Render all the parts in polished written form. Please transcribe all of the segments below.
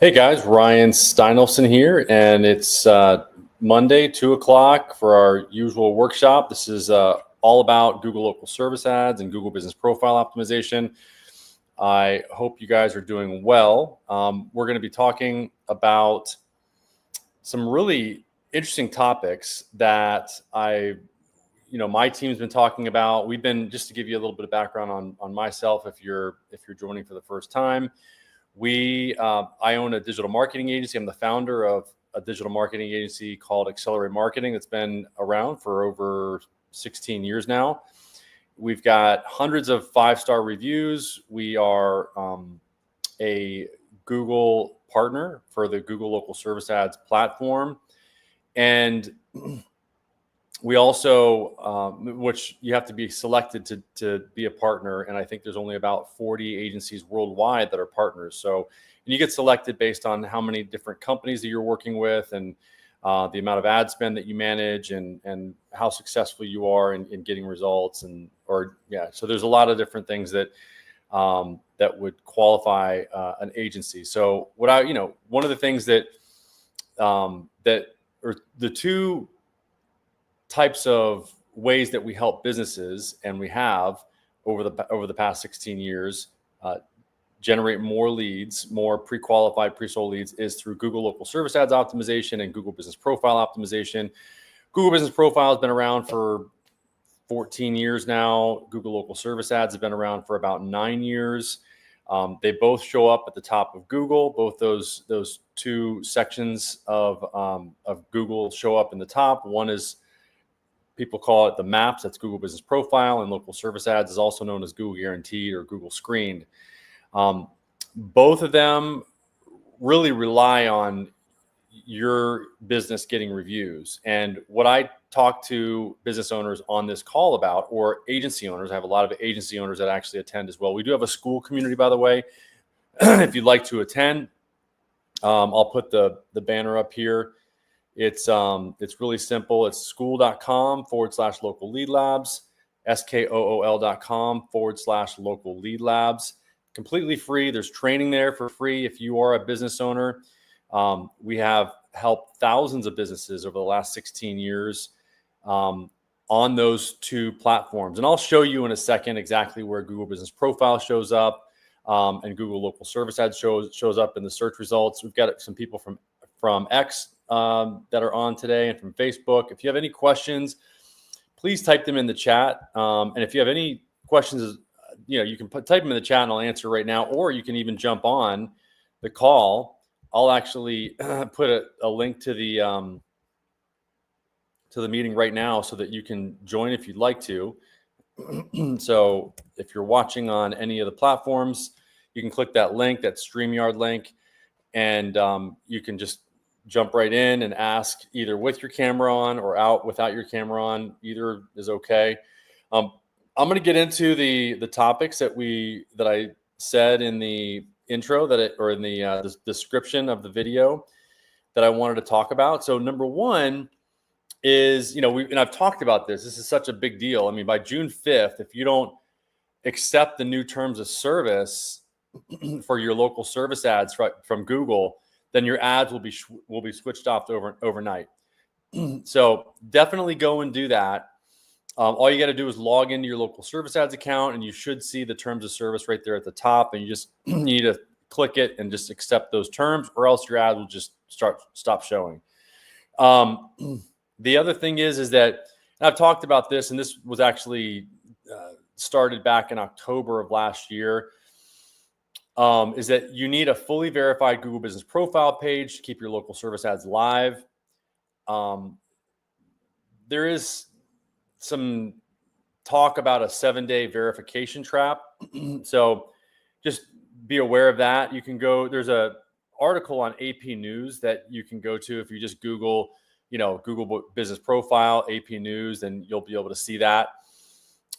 Hey guys, Ryan Steinelson here, and it's Monday, 2 o'clock for our usual workshop. This is all about Google Local Service Ads and Google Business Profile Optimization. I hope you guys are doing well. We're going to be talking about some really interesting topics that my team's been talking about. We've been, just to give you a little bit of background on myself, if you're joining for the first time. I own a digital marketing agency. I'm the founder of a digital marketing agency called Accelerate Marketing that's been around for over 16 years now. We've got hundreds of 5-star reviews. We are a Google partner for the Google Local Service Ads platform. And we also, which you have to be selected to be a partner. And I think there's only about 40 agencies worldwide that are partners. So and you get selected based on how many different companies that you're working with and the amount of ad spend that you manage and how successful you are in getting results. So there's a lot of different things that would qualify an agency. So one of the things that or the two types of ways that we help businesses, and we have over the past 16 years, generate more leads, more pre-qualified, pre-sold leads, is through Google Local Service Ads optimization and Google Business Profile optimization. Google Business Profile has been around for 14 years now. Google Local Service Ads have been around for about 9 years. They both show up at the top of Google. Both those two sections of Google show up in the top. One is, people call it the maps. That's Google Business Profile, and Local Service Ads is also known as Google Guaranteed or Google Screened. Both of them really rely on your business getting reviews. And what I talk to business owners on this call about, or agency owners, I have a lot of agency owners that actually attend as well. We do have a school community, by the way. If you'd like to attend, I'll put the banner up here. It's really simple. It's school.com/local lead labs, SKOOL.com/local lead labs. Completely free. There's training there for free if you are a business owner. We have helped thousands of businesses over the last 16 years on those two platforms. And I'll show you in a second exactly where Google Business Profile shows up and Google Local Service Ads shows up in the search results. We've got some people from X that are on today, and from Facebook. If you have any questions, please type them in the chat. And if you have any questions, you can type them in the chat and I'll answer right now, or you can even jump on the call. I'll actually put a link to the meeting right now so that you can join if you'd like to. So if you're watching on any of the platforms, you can click that link, that StreamYard link, and you can just jump right in and ask, either with your camera on or out without your camera on. Either is okay. I'm going to get into the topics that I said in the intro or in the description of the video that I wanted to talk about. So number one is, and I've talked about this. This is such a big deal. I mean, by June 5th, if you don't accept the new terms of service for your local service ads from Google, then your ads will be switched off overnight. So definitely go and do that. All you got to do is log into your local service ads account, and you should see the terms of service right there at the top. And you just need to click it and just accept those terms, or else your ad will just stop showing. The other thing is that, and I've talked about this, and this was actually started back in October of last year, is that you need a fully verified Google Business Profile page to keep your local service ads live. There is some talk about a 7-day verification trap. So just be aware of that. You can go, there's an article on AP News that you can go to. If you just Google, Google Business Profile, AP News, then you'll be able to see that.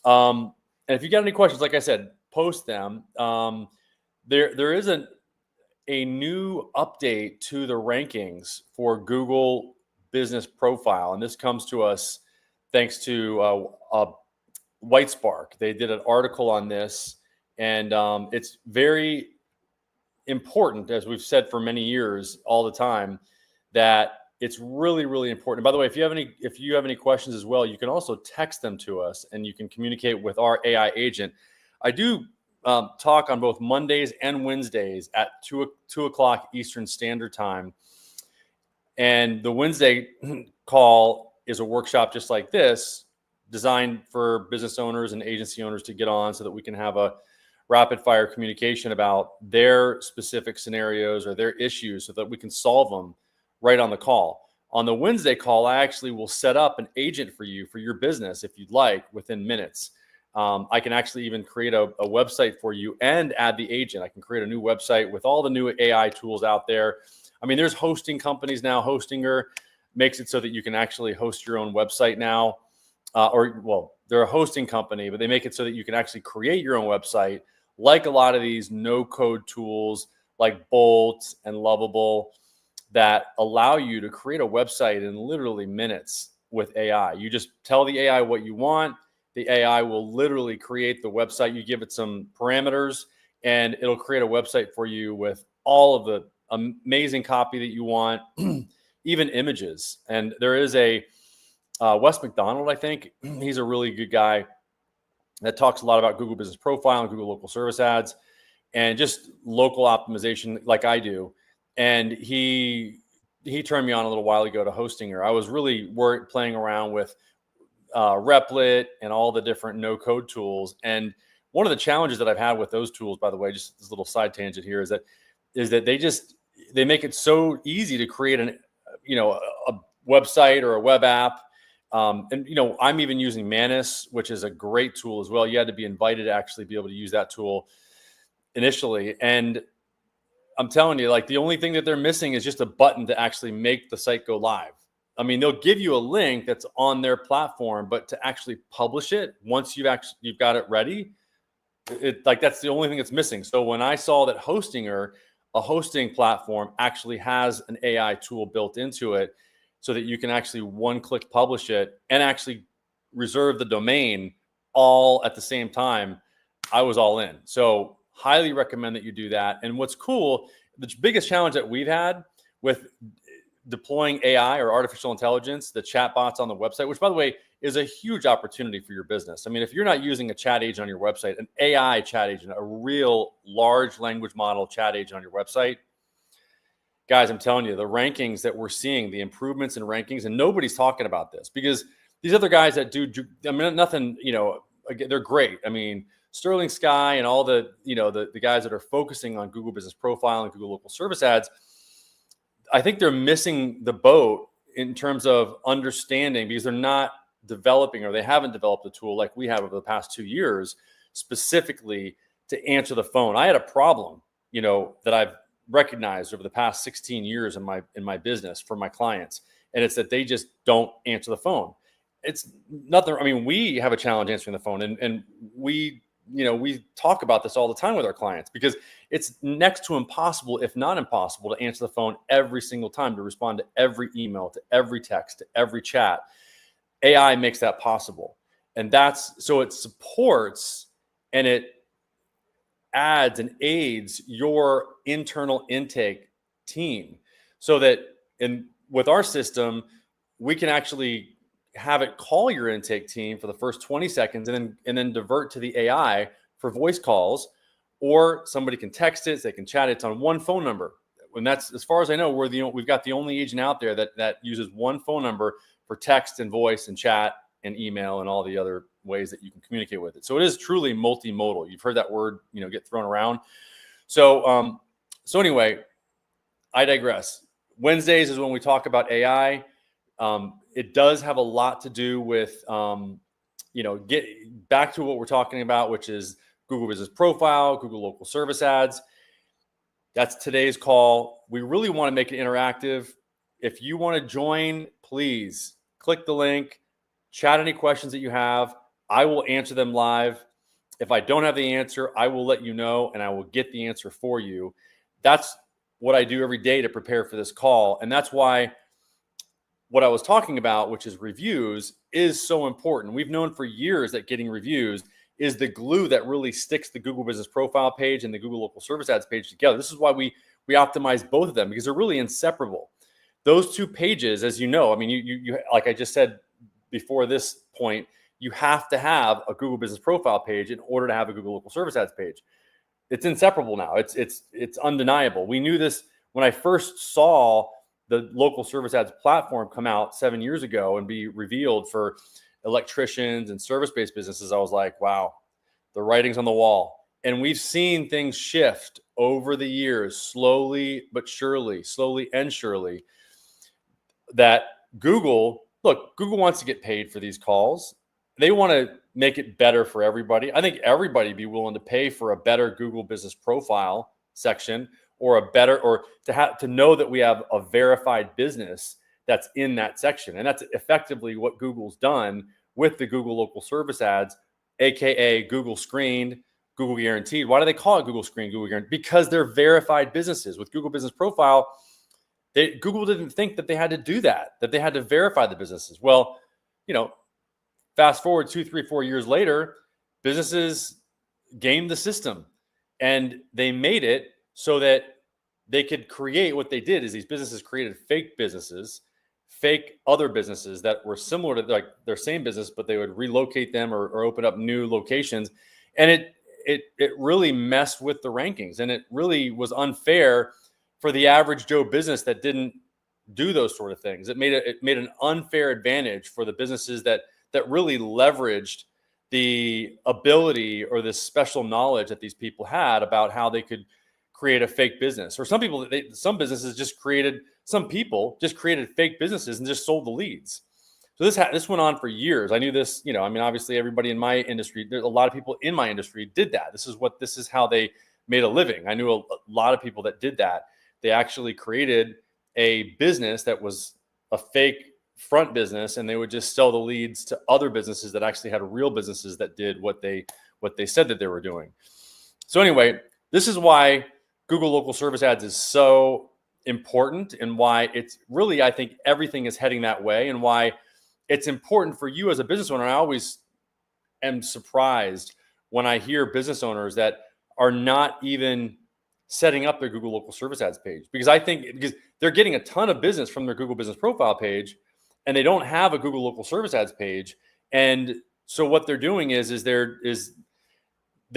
And if you got any questions, like I said, post them. There is a new update to the rankings for Google Business Profile, and this comes to us thanks to Whitespark. They did an article on this, and it's very important, as we've said for many years, all the time, that it's really, really important. By the way, if you have any questions as well, you can also text them to us, and you can communicate with our AI agent. I do talk on both Mondays and Wednesdays at 2 o'clock Eastern Standard Time. And the Wednesday call is a workshop just like this, designed for business owners and agency owners to get on so that we can have a rapid fire communication about their specific scenarios or their issues so that we can solve them right on the call. On the Wednesday call, I actually will set up an agent for you for your business if you'd like within minutes. I can actually even create a website for you and add the agent. I can create a new website with all the new AI tools out there. I mean, there's hosting companies now. Hostinger makes it so that you can actually host your own website now. They're a hosting company, but they make it so that you can actually create your own website, like a lot of these no-code tools like Bolt and Lovable that allow you to create a website in literally minutes with AI. You just tell the AI what you want. The AI will literally create the website. You give it some parameters, and it'll create a website for you with all of the amazing copy that you want, even images. And there is a Wes McDonald, I think. He's a really good guy that talks a lot about Google Business Profile and Google Local Service Ads and just local optimization like I do. And he turned me on a little while ago to Hostinger. I was really playing around with Replit and all the different no-code tools. And one of the challenges that I've had with those tools, by the way, just this little side tangent here, is that they make it so easy to create a website or a web app. And I'm even using Manus, which is a great tool as well. You had to be invited to actually be able to use that tool initially. And I'm telling you, like, the only thing that they're missing is just a button to actually make the site go live. I mean, they'll give you a link that's on their platform, but to actually publish it once you've got it ready, that's the only thing that's missing. So when I saw that Hostinger, a hosting platform, actually has an AI tool built into it so that you can actually one-click publish it and actually reserve the domain all at the same time, I was all in. So highly recommend that you do that. And what's cool, the biggest challenge that we've had with deploying AI or artificial intelligence, the chat bots on the website, which, by the way, is a huge opportunity for your business. I mean, if you're not using a chat agent on your website, an AI chat agent, a real large language model chat agent on your website, guys, I'm telling you, the rankings that we're seeing, the improvements in rankings, and nobody's talking about this because these other guys that do, I mean, nothing, they're great. I mean, Sterling Sky and all the guys that are focusing on Google Business Profile and Google Local Service Ads, I think they're missing the boat in terms of understanding, because they're not developing, or they haven't developed a tool like we have over the past 2 years specifically to answer the phone. I had a problem, that I've recognized over the past 16 years in my business for my clients, and it's that they just don't answer the phone. It's nothing. I mean, we have a challenge answering the phone, and we talk about this all the time with our clients, because it's next to impossible, if not impossible, to answer the phone every single time, to respond to every email, to every text, to every chat. AI makes that possible. And so it supports and it adds and aids your internal intake team, so that with our system, we can actually have it call your intake team for the first 20 seconds and then divert to the AI for voice calls, or somebody can text it, they can chat it. It's on one phone number. And that's, as far as I know, we've got the only agent out there that uses one phone number for text and voice and chat and email and all the other ways that you can communicate with it. So it is truly multimodal. You've heard that word, get thrown around. So anyway, I digress. Wednesdays is when we talk about AI. It does have a lot to do with, get back to what we're talking about, which is Google Business Profile, Google Local Service Ads. That's today's call. We really want to make it interactive. If you want to join, please click the link, chat any questions that you have. I will answer them live. If I don't have the answer, I will let you know, and I will get the answer for you. That's what I do every day to prepare for this call. And that's why what I was talking about, which is reviews, is so important. We've known for years that getting reviews is the glue that really sticks the Google Business Profile page and the Google Local Service Ads page together. This is why we optimize both of them, because they're really inseparable. Those two pages, as you know, I mean, you like I just said before this point, you have to have a Google Business Profile page in order to have a Google Local Service Ads page. It's inseparable now. It's undeniable. We knew this when I first saw the Local Service Ads platform come out 7 years ago and be revealed for electricians and service-based businesses. I was like, wow, the writing's on the wall. And we've seen things shift over the years, slowly and surely, that Google wants to get paid for these calls. They want to make it better for everybody. I think everybody be willing to pay for a better Google Business Profile section, or to know that we have a verified business that's in that section. And that's effectively what Google's done with the Google Local Service Ads, AKA Google Screened, Google Guaranteed. Why do they call it Google Screened, Google Guaranteed? Because they're verified businesses. With Google Business Profile, Google didn't think that they had to do that they had to verify the businesses. Well, fast forward 2, 3, 4 years later, businesses gamed the system, and they made it so that they could create what they did is these businesses created fake businesses, fake other businesses that were similar to like their same business, but they would relocate them or open up new locations. And it really messed with the rankings, and it really was unfair for the average Joe business that didn't do those sort of things. It made an unfair advantage for the businesses that really leveraged the ability or this special knowledge that these people had about how they could create a fake business. Or some people just created fake businesses and just sold the leads. So this went on for years. I knew this, obviously everybody in my industry, there's a lot of people in my industry did that. This is how they made a living. I knew a lot of people that did that. They actually created a business that was a fake front business, and they would just sell the leads to other businesses that actually had real businesses that did what they said that they were doing. So anyway, this is why Google Local Service Ads is so important, and why it's really, I think everything is heading that way, and why it's important for you as a business owner. I always am surprised when I hear business owners that are not even setting up their Google Local Service Ads page, because they're getting a ton of business from their Google Business Profile page, and they don't have a Google Local Service Ads page. And so what they're doing is they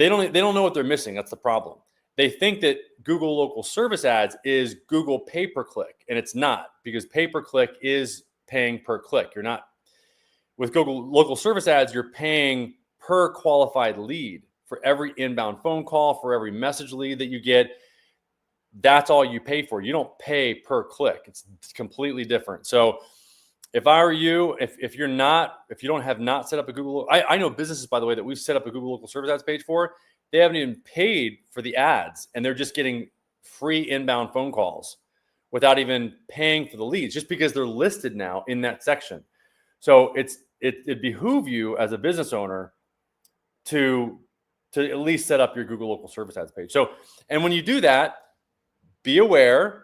don't know what they're missing. That's the problem. They think that Google Local Service Ads is Google pay-per-click, and it's not, because pay-per-click is paying per click. You're not with Google Local Service Ads. You're paying per qualified lead. For every inbound phone call, for every message lead that you get, that's all you pay for. You don't pay per click. It's completely different. So if I were you, if you have not set up a Google, I know businesses, by the way, that we've set up a Google Local Service Ads page for, they haven't even paid for the ads, and they're just getting free inbound phone calls without even paying for the leads, just because they're listed now in that section. So it behoove you as a business owner to at least set up your Google Local Service Ads page. So, and when you do that, be aware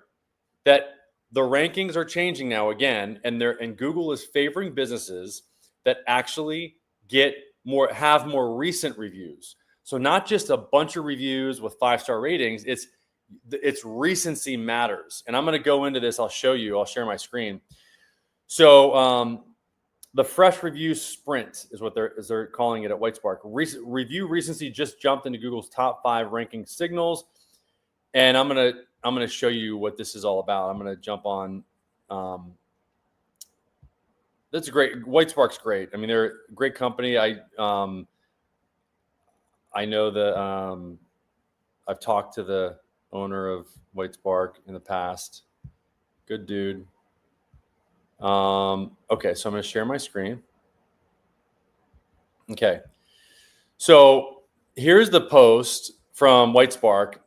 that the rankings are changing now again, and Google is favoring businesses that actually have more recent reviews. So not just a bunch of reviews with 5-star ratings, it's recency matters. And I'm going to go into this. I'll share my screen. So, the fresh review sprint is what they're calling it at Whitespark. Review recency just jumped into Google's top 5 ranking signals, and I'm gonna show you what this is all about. I'm gonna jump on. That's great. Whitespark's great. I mean, they're a great company. I know that I've talked to the owner of Whitespark in the past. Good dude. Okay, so I'm going to share my screen. Okay, so here's the post from Whitespark.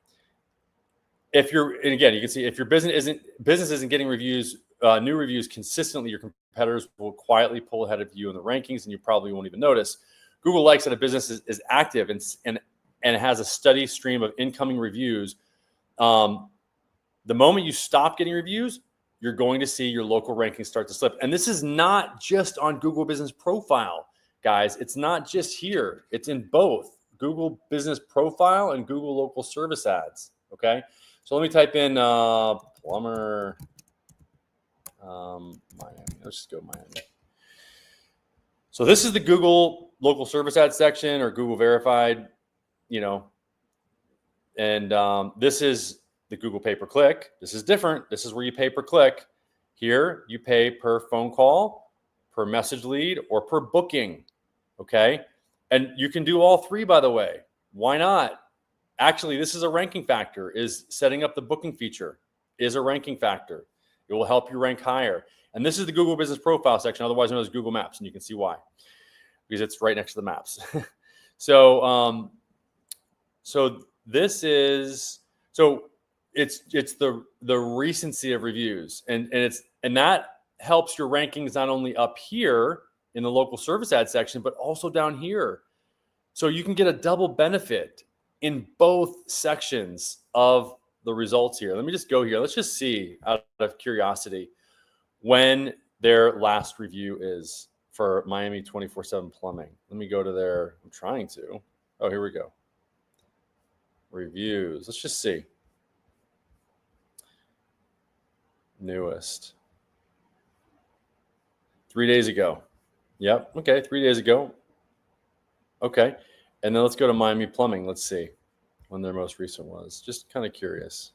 And again, you can see if your business isn't getting new reviews consistently, your competitors will quietly pull ahead of you in the rankings, and you probably won't even notice. Google likes that a business is active and has a steady stream of incoming reviews. The moment you stop getting reviews, you're going to see your local rankings start to slip. And this is not just on Google Business Profile. guys, it's not just here. It's in both Google Business Profile and Google Local Service Ads. Okay, so let me type in plumber Miami. Let's just go Miami. So this is the Google Local Service Ads section, or Google Verified, and this is the Google pay-per-click. This is different. This is where you pay per click. Here, you pay per phone call, per message lead, or per booking, okay? And you can do all three, by the way. Why not? Actually, this is a ranking factor, is setting up the booking feature is a ranking factor. It will help you rank higher. And this is the Google Business Profile section, otherwise known as Google Maps, and you can see why, because it's right next to the maps. So this is, it's the recency of reviews, and that helps your rankings not only up here in the local service ad section, but also down here. So you can get a double benefit in both sections of the results here. Let me just go here. Let's just see, out of curiosity, when their last review is for Miami 24/7 Plumbing. Let me go to their, I'm trying to. Oh, here we go. Reviews. Let's just see. Newest. 3 days ago. Yep. Okay. 3 days ago. Okay. And then let's go to Miami Plumbing. Let's see when their most recent was. Just kind of curious.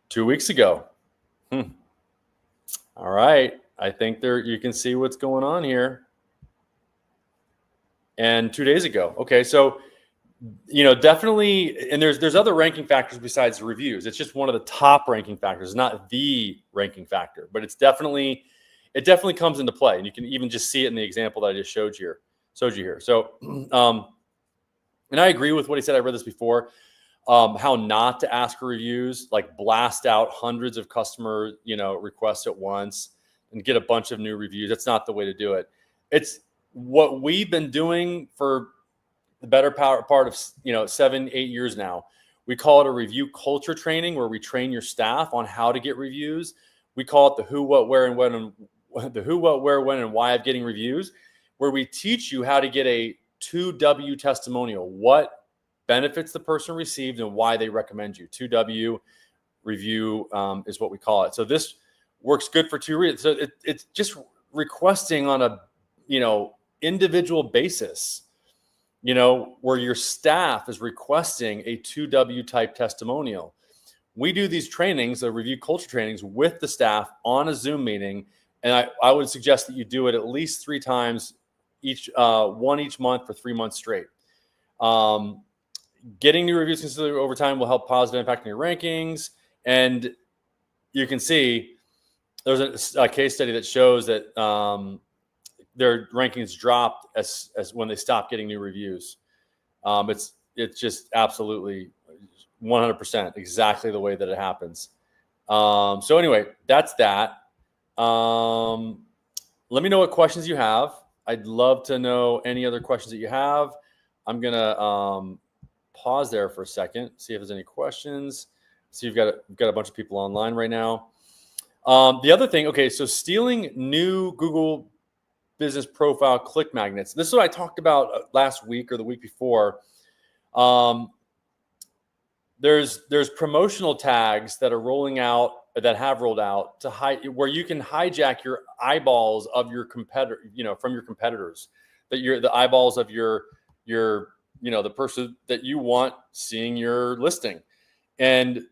2 weeks ago. All right. I think you can see what's going on here. And 2 days ago. Okay. So, definitely, and there's other ranking factors besides the reviews. It's just one of the top ranking factors, not the ranking factor, but it definitely comes into play. And you can even just see it in the example that I just showed you here. So, and I agree with what he said. I read this before, how not to ask for reviews, like blast out hundreds of customer, requests at once and get a bunch of new reviews. That's not the way to do it. It's what we've been doing for the better part of 7-8 years now. We call it a review culture training, where we train your staff on how to get reviews. We call it the who, what, where, and when, and the who, what, where, when, and why of getting reviews, where we teach you how to get a 2W testimonial, what benefits the person received and why they recommend you. 2W review is what we call it. So this works good for two reasons. So it's just requesting on a individual basis, where your staff is requesting a 2W type testimonial. We do these trainings, the review culture trainings, with the staff on a Zoom meeting. And I would suggest that you do it at least 3 times each month for 3 months straight. Getting new reviews consistently over time will help positive impact on your rankings. And you can see there's a case study that shows that their rankings dropped as when they stopped getting new reviews. It's just absolutely 100% exactly the way that it happens. So anyway, that's that. Let me know what questions you have. I'd love to know any other questions that you have. I'm gonna pause there for a second, see if there's any questions. See, we've got a bunch of people online right now. The other thing, okay, so stealing new Google Business Profile click magnets. This is what I talked about last week or the week before. There's promotional tags that are rolling out, that have rolled out to where you can hijack your eyeballs of your competitor, from your competitors, that the eyeballs of your the person that you want seeing your listing. And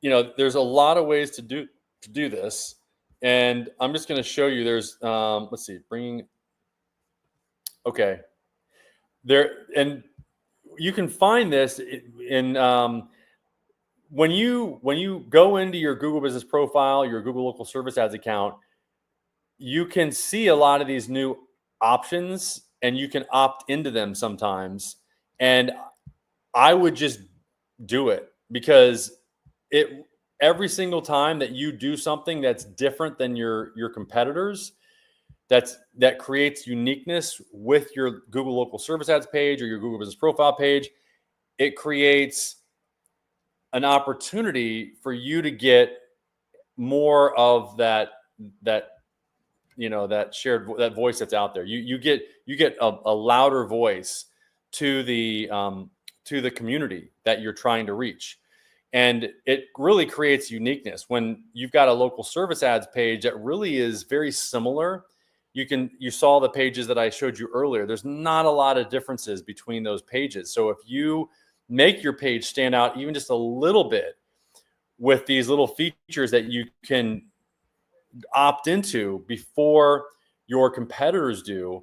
there's a lot of ways to do this. And I'm just going to show you. There's let's see, okay, there, and you can find this in when you go into your Google Business Profile, your Google Local Service Ads account, you can see a lot of these new options, and you can opt into them sometimes. And I would just do it, because every single time that you do something that's different than your competitors, that creates uniqueness with your Google Local Service Ads page or your Google Business Profile page. It creates an opportunity for you to get more of that that shared, that voice that's out there. You get a louder voice to the community that you're trying to reach. And it really creates uniqueness when you've got a local service ads page that really is very similar. You saw the pages that I showed you earlier. There's not a lot of differences between those pages. So if you make your page stand out even just a little bit with these little features that you can opt into before your competitors do,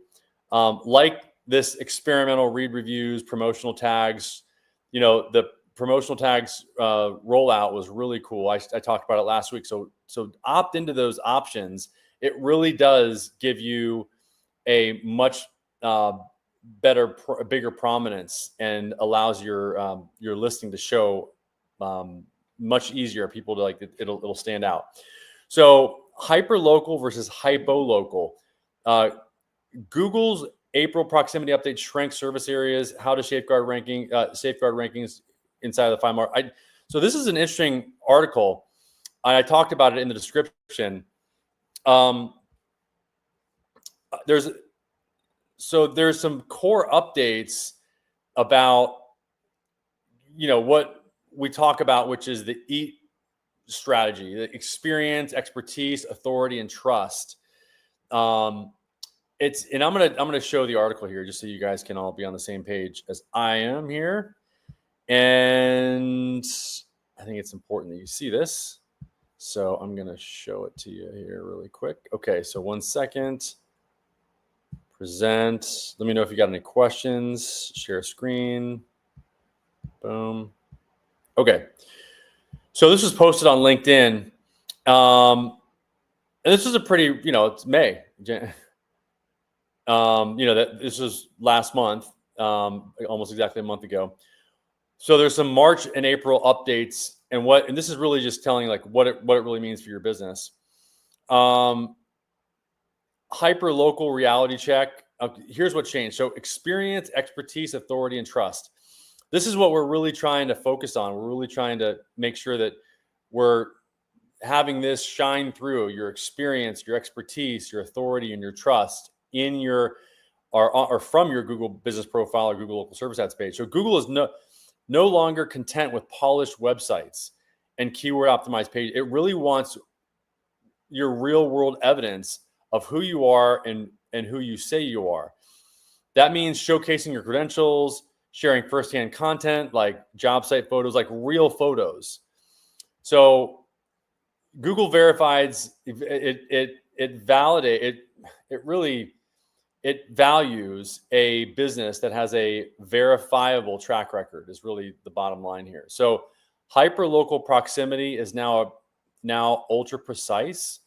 like this experimental read reviews, promotional tags, the promotional tags rollout was really cool. I talked about it last week. So opt into those options. It really does give you a much bigger prominence and allows your listing to show much easier. People to it'll stand out. So hyperlocal versus hypolocal. Google's April proximity update shrank service areas. How to safeguard rankings inside of the 5 mark. So this is an interesting article. I talked about it in the description. There's some core updates about what we talk about, which is the EAT strategy: the experience, expertise, authority, and trust. And I'm gonna show the article here just so you guys can all be on the same page as I am here. And I think it's important that you see this. So I'm going to show it to you here really quick. Okay, so 1 second. Present. Let me know if you got any questions. Share screen. Boom. Okay. So this was posted on LinkedIn. And this is a pretty, it's May. This was last month, almost exactly a month ago. So there's some March and April updates, and this is really just telling what it really means for your business. Hyperlocal reality check. Here's what changed. So experience, expertise, authority, and trust. This is what we're really trying to focus on. We're really trying to make sure that we're having this shine through your experience, your expertise, your authority, and your trust in or from your Google business profile or Google local service ads page. So Google is no longer content with polished websites and keyword optimized page. It really wants your real world evidence of who you are and who you say you are. That means showcasing your credentials, sharing firsthand content like job site photos, like real photos. So Google verifies it values a business that has a verifiable track record is really the bottom line here. So hyperlocal proximity is now ultra precise.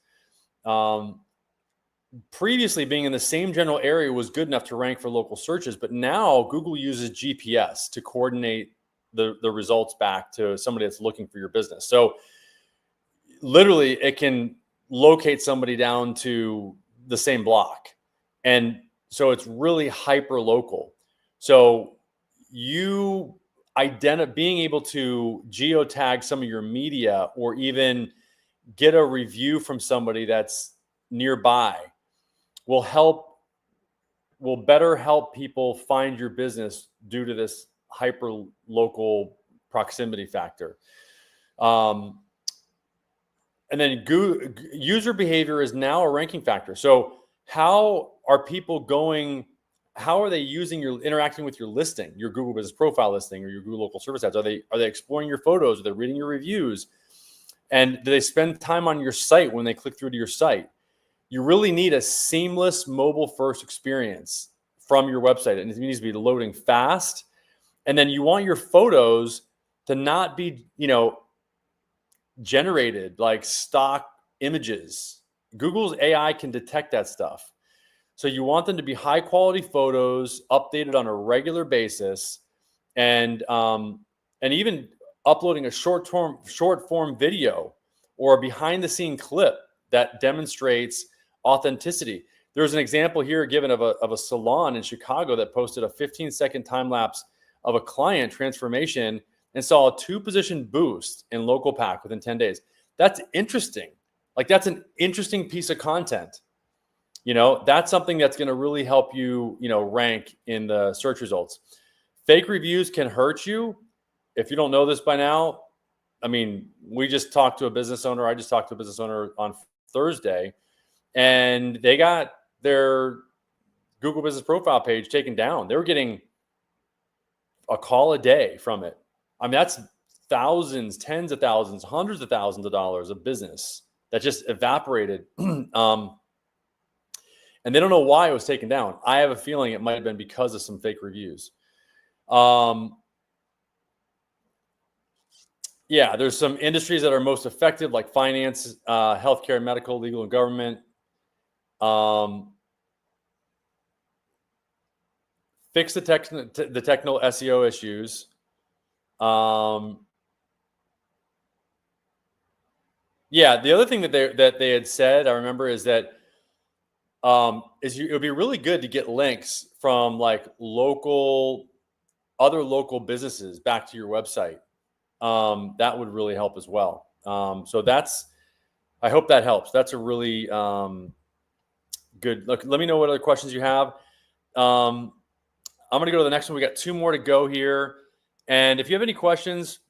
Previously, being in the same general area was good enough to rank for local searches, but now Google uses GPS to coordinate the results back to somebody that's looking for your business. So literally, it can locate somebody down to the same block. And so it's really hyper local. So you being able to geotag some of your media or even get a review from somebody that's nearby will better help people find your business due to this hyper local proximity factor. And then user behavior is now a ranking factor. So how are people how are they interacting with your listing, your Google business profile listing or your Google local service ads? Are they exploring your photos? Are they reading your reviews? And do they spend time on your site when they click through to your site? You really need a seamless mobile first experience from your website. And it needs to be loading fast. And then you want your photos to not be, generated like stock images. Google's AI can detect that stuff. So you want them to be high quality photos, updated on a regular basis, and even uploading a short form video or a behind the scene clip that demonstrates authenticity. There's an example here given of a salon in Chicago that posted a 15-second time lapse of a client transformation and saw a 2-position boost in local pack within 10 days. That's interesting. Like, that's an interesting piece of content. That's something that's going to really help you, rank in the search results. Fake reviews can hurt you. If you don't know this by now, I mean, we just talked to a business owner. I just talked to a business owner on Thursday, and they got their Google Business Profile page taken down. They were getting a call a day from it. I mean, that's thousands, tens of thousands, hundreds of thousands of dollars of business that just evaporated. And they don't know why it was taken down. I have a feeling it might have been because of some fake reviews. Yeah, there's some industries that are most effective, like finance, healthcare, medical, legal, and government. Fix the technical SEO issues. Yeah, the other thing that they had said, I remember, is that it would be really good to get links from like other local businesses back to your website. That would really help as well. So I hope that helps. That's a really good look. Let me know what other questions you have. I'm going to go to the next one. We got 2 more to go here. And if you have any questions,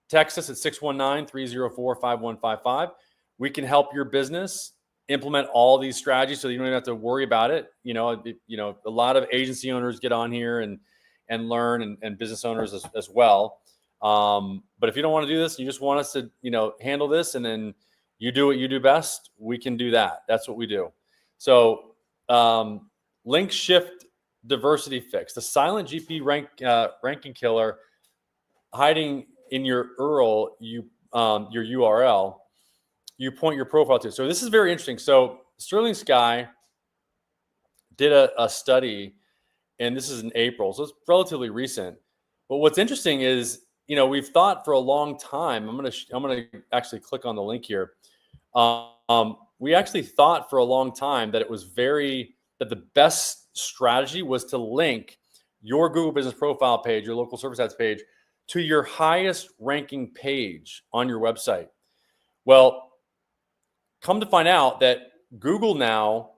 text us at 619-304-5155. We can help your business implement all these strategies so you don't even have to worry about it. A lot of agency owners get on here and learn, and business owners as well. But if you don't want to do this, you just want us to, handle this, and then you do what you do best, we can do that. That's what we do. So link shift diversity fix, the silent GP ranking killer hiding in your URL, your URL, you point your profile to. So this is very interesting. So Sterling Sky did a study, and this is in April, so it's relatively recent. But what's interesting is, we've thought for a long time. I'm gonna actually click on the link here. We actually thought for a long time that that the best strategy was to link your Google Business Profile page, your local service ads page, to your highest ranking page on your website. Well, come to find out that Google now,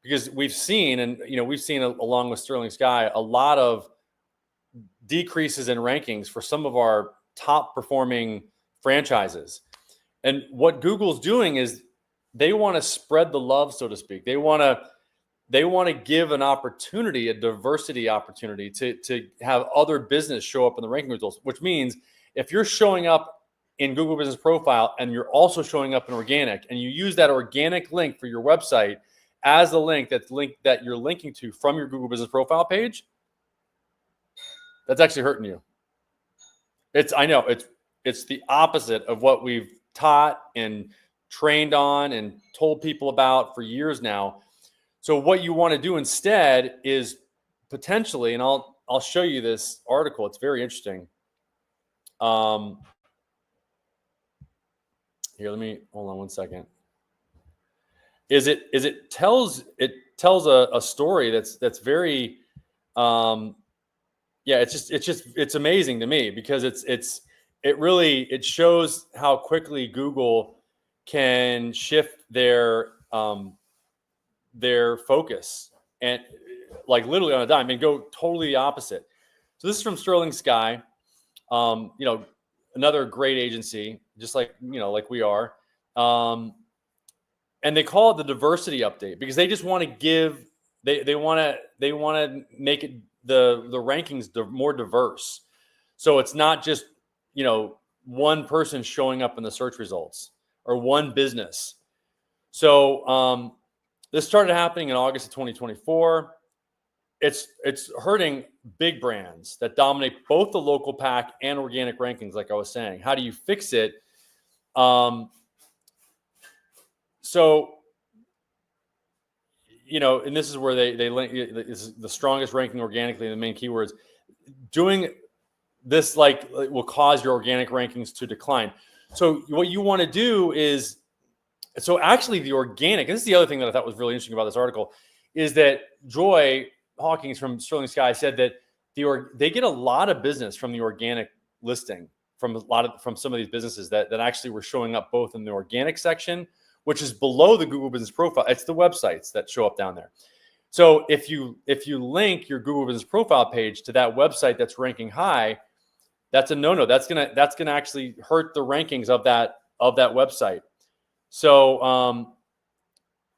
because we've seen along with Sterling Sky, a lot of decreases in rankings for some of our top performing franchises. And what Google's doing is they want to spread the love, so to speak. They want to give an opportunity, a diversity opportunity to have other business show up in the ranking results, which means if you're showing up in Google Business Profile and you're also showing up in organic, and you use that organic link for your website as the link that you're linking to from your Google Business Profile page, that's actually hurting you. I know it's the opposite of what we've taught and trained on and told people about for years now. So what you want to do instead is potentially, and I'll show you this article. It's very interesting. Here, hold on one second. It tells a story that's very it's amazing to me, because it shows how quickly Google can shift their focus, and like literally on a dime, and go totally the opposite. So this is from Sterling Sky, another great agency, just like we are, and they call it the diversity update because they just want to give they want to make it the rankings more diverse. So it's not just one person showing up in the search results or one business. So this started happening in August of 2024. It's hurting big brands that dominate both the local pack and organic rankings, like I was saying. How do you fix it? And this is where they link the strongest ranking organically, the main keywords. Doing this will cause your organic rankings to decline. So what you want to do is, actually the organic, and this is the other thing that I thought was really interesting about this article, is that Joy Hawkins from Sterling Sky said that they get a lot of business from the organic listing from some of these businesses that actually were showing up both in the organic section which is below the Google Business Profile. It's the websites that show up down there. So if you link your Google Business Profile page to that website that's ranking high, that's a no-no. That's gonna actually hurt the rankings of that website. So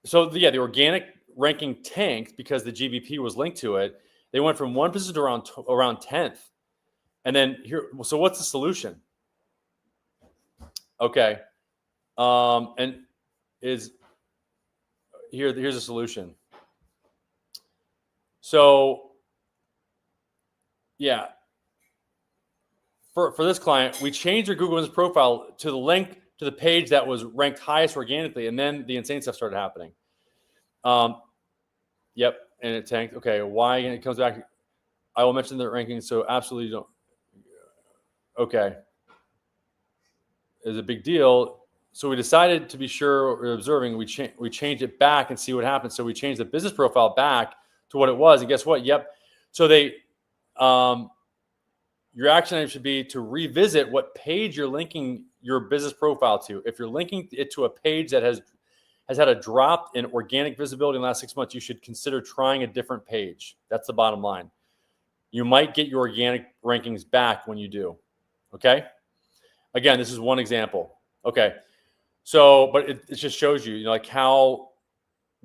the organic ranking tanked because the GBP was linked to it. They went from 1 position to around 10th. And then so what's the solution? Okay. And here's a solution. So yeah, for this client, we changed their Google Business Profile to the link to the page that was ranked highest organically, and then the insane stuff started happening. Yep, and it tanked. Okay, why? And it comes back. I will mention the ranking, so absolutely don't. Okay, it's a big deal. So we decided to be sure we're observing. We changed it back and see what happens. So we changed the business profile back to what it was, and guess what? Yep. So they, your action item should be to revisit what page you're linking your business profile to. If you're linking it to a page that has had a drop in organic visibility in the last 6 months, you should consider trying a different page. That's the bottom line. You might get your organic rankings back when you do. Okay. Again, this is one example. Okay. So, but it just shows you, like how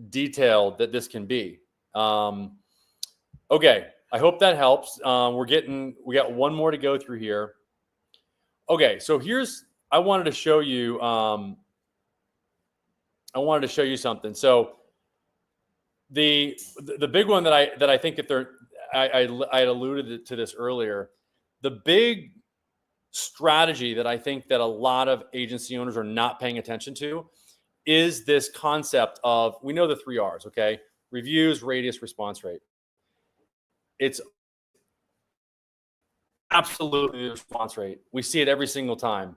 detailed that this can be. Okay. I hope that helps. We got one more to go through here. Okay. So I wanted to show you, something. So the big one that I think that I had alluded to this earlier. The big strategy that I think that a lot of agency owners are not paying attention to is this concept of, we know the 3 R's, okay? Reviews, radius, response rate. It's absolutely the response rate. We see it every single time.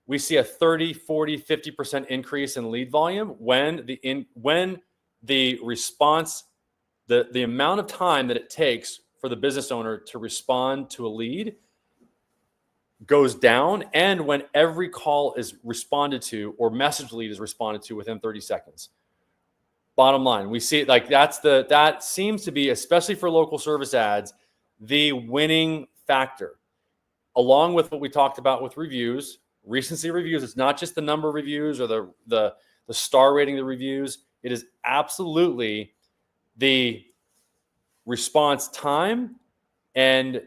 We see a 30, 40, 50% increase in lead volume when the response, the amount of time that it takes for the business owner to respond to a lead goes down, and when every call is responded to or message lead is responded to within 30 seconds. Bottom line, we see it like that seems to be, especially for local service ads, the winning factor, along with what we talked about with reviews, recency reviews. It's not just the number of reviews or the star rating of the reviews. It is absolutely the response time and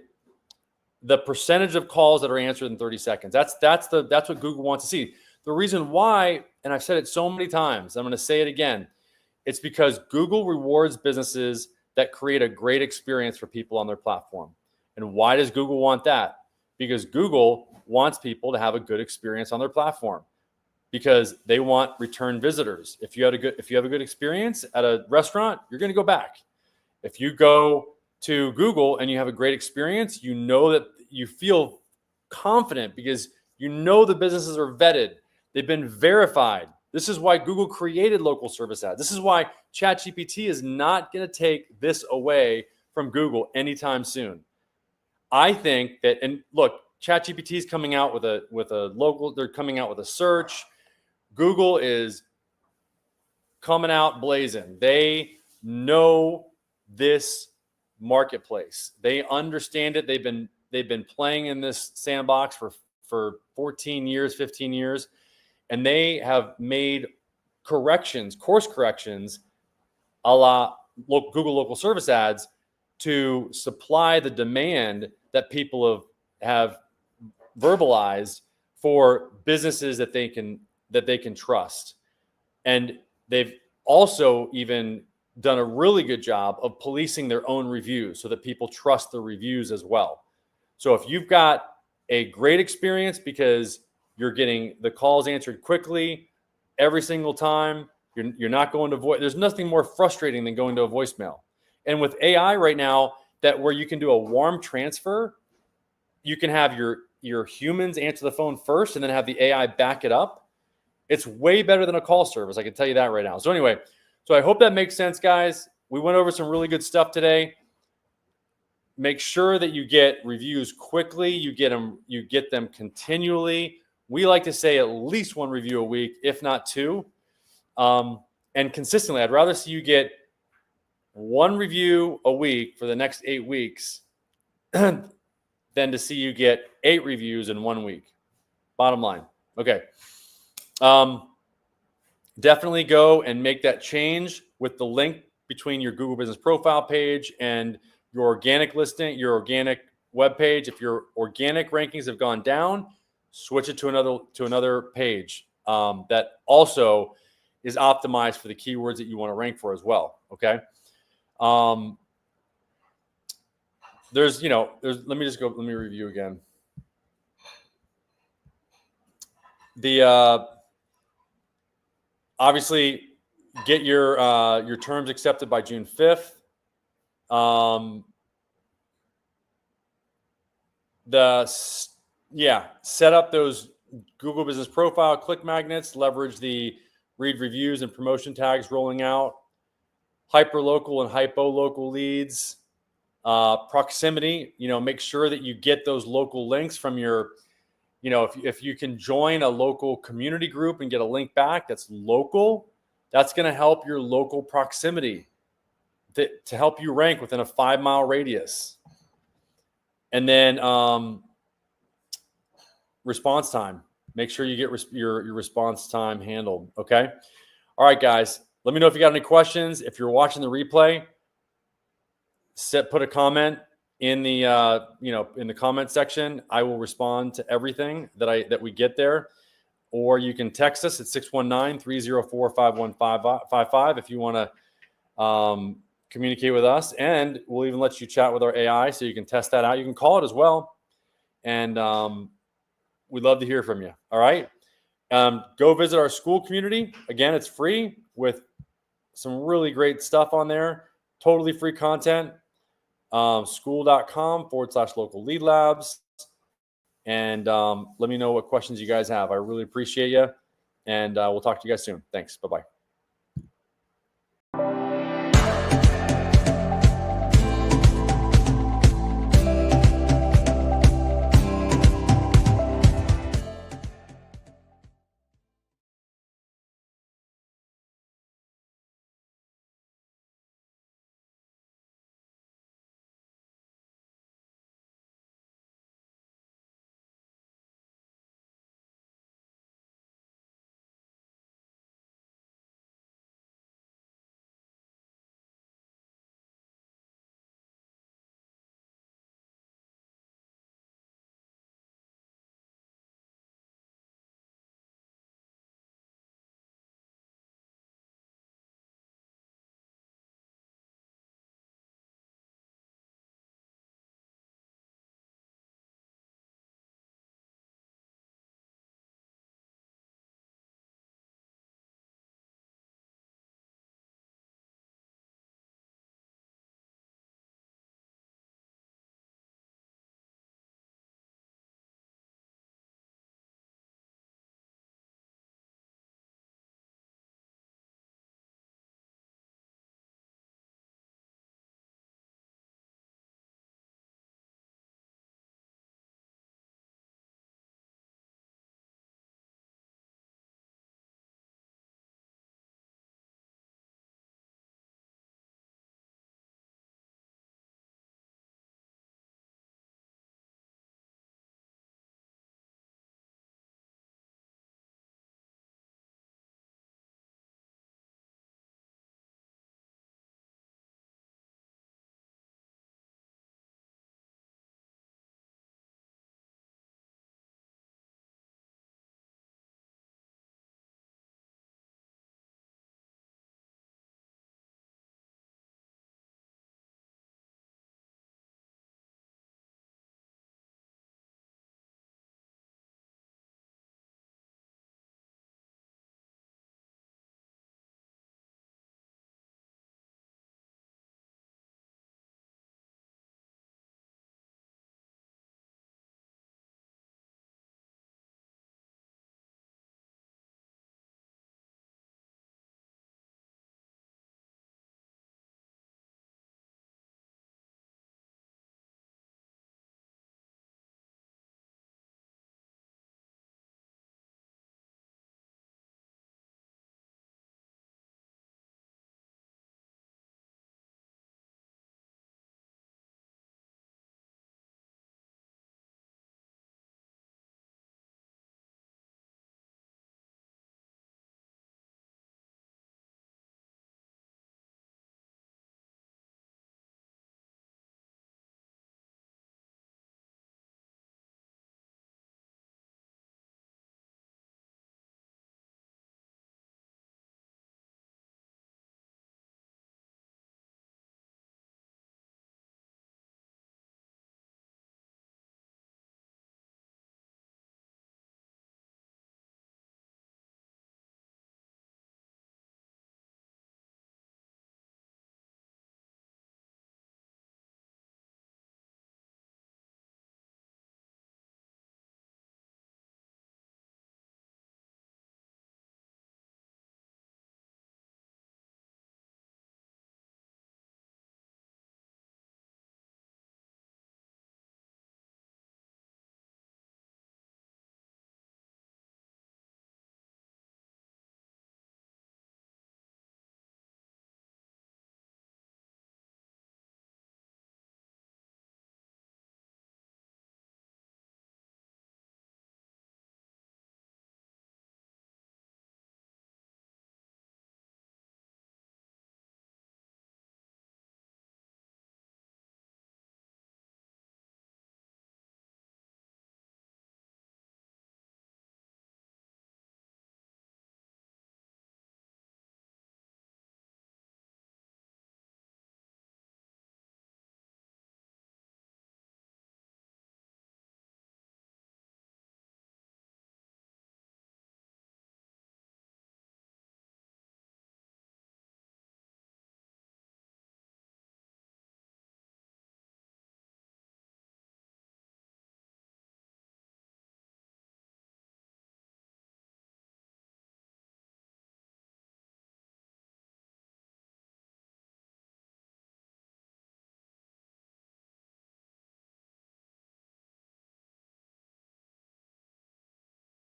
the percentage of calls that are answered in 30 seconds. That's what Google wants to see. The reason why, and I've said it so many times, I'm going to say it again, it's because Google rewards businesses that create a great experience for people on their platform. And why does Google want that? Because Google wants people to have a good experience on their platform, because they want return visitors. If you have a good experience at a restaurant, you're going to go back. If you go to Google and you have a great experience, you know that you feel confident because you know the businesses are vetted. They've been verified. This is why Google created local service ads. This is why ChatGPT is not going to take this away from Google anytime soon. I think that, and look, ChatGPT is coming out with a local, they're coming out with a search. Google is coming out blazing. They know this marketplace. They understand it. They've been playing in this sandbox for 14 years, 15 years, and they have made course corrections a la Google local service ads to supply the demand that people have verbalized for businesses that they can trust. And they've also even done a really good job of policing their own reviews so that people trust the reviews as well. So if you've got a great experience because you're getting the calls answered quickly every single time, you're not going to voice. There's nothing more frustrating than going to a voicemail. And with AI right now, that where you can do a warm transfer, you can have your humans answer the phone first and then have the AI back it up. It's way better than a call service. I can tell you that right now. So anyway, so I hope that makes sense, guys. We went over some really good stuff today. Make sure that you get reviews quickly. You get them continually. We like to say at least one review a week, if not two. And consistently, I'd rather see you get one review a week for the next 8 weeks than to see you get 8 reviews in 1 week. Bottom line. Okay. Definitely go and make that change with the link between your Google Business Profile page and your organic listing, your organic web page. If your organic rankings have gone down, switch it to another page that also is optimized for the keywords that you want to rank for as well. Okay. Let me review again. Obviously get your terms accepted by June 5th. Set up those Google Business Profile click magnets, leverage the read reviews and promotion tags rolling out, hyperlocal and hypolocal leads, proximity, make sure that you get those local links from your, if you can join a local community group and get a link back that's local, that's going to help your local proximity to help you rank within a 5-mile radius. And then response time. Make sure you get your response time handled. Okay. All right, guys. Let me know if you got any questions. If you're watching the replay, put a comment in the in the comment section. I will respond to everything that we get there. Or you can text us at 619-304-5155 if you want to communicate with us, and we'll even let you chat with our AI so you can test that out. You can call it as well, and we'd love to hear from you. All right. Go visit our school community. Again, it's free with some really great stuff on there. Totally free content. School.com/local lead labs. And let me know what questions you guys have. I really appreciate you. And we'll talk to you guys soon. Thanks. Bye-bye.